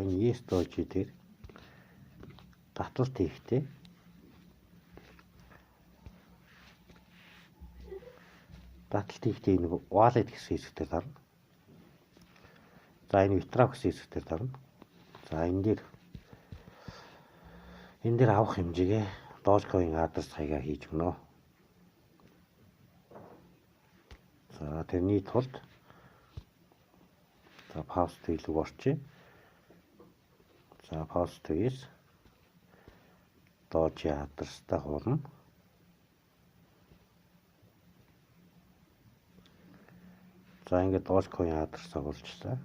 Энэ yes doji дээр татварт хийхдээ энэ wallet гэсэн хэсэгтээ дарна. За энэ withdraw гэсэн хэсэгтээ дарна. За энэ дээр авах хэмжээгээ Dogecoin адрес хаягаар хийж өгнө. За тэрний тулд за post руу орчих. За post-ээс Doge адрестай хуулна. За ингээд Dogecoin адрес оруулчихлаа.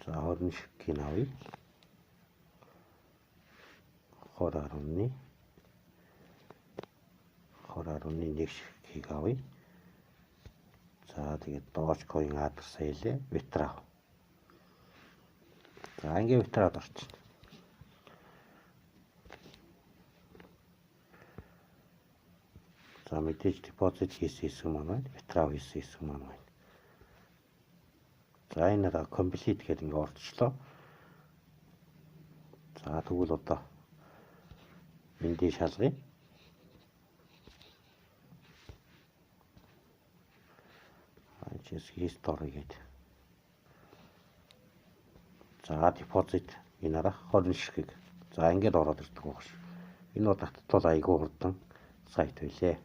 За 20 шивкийг авъя. 20.1 шивкийг авъя. За тэгээд Dogecoin адресаа хэлээ. Withdraw. За ингээд withdraw орчихно. За мэдээж deposit хийсэн хэсэг маань withdraw хийсэн хэсэг маань байна. За энэ complete гэдэг ингээд орчлоо. За тэгвэл одоо эндээ шалгая. History гэдэг. За deposit энэ арга 20 ширхэг. За ингээд ороод ирдэг байгаа ш. Энэ бол татвал айгүй хурдан сайт байлээ.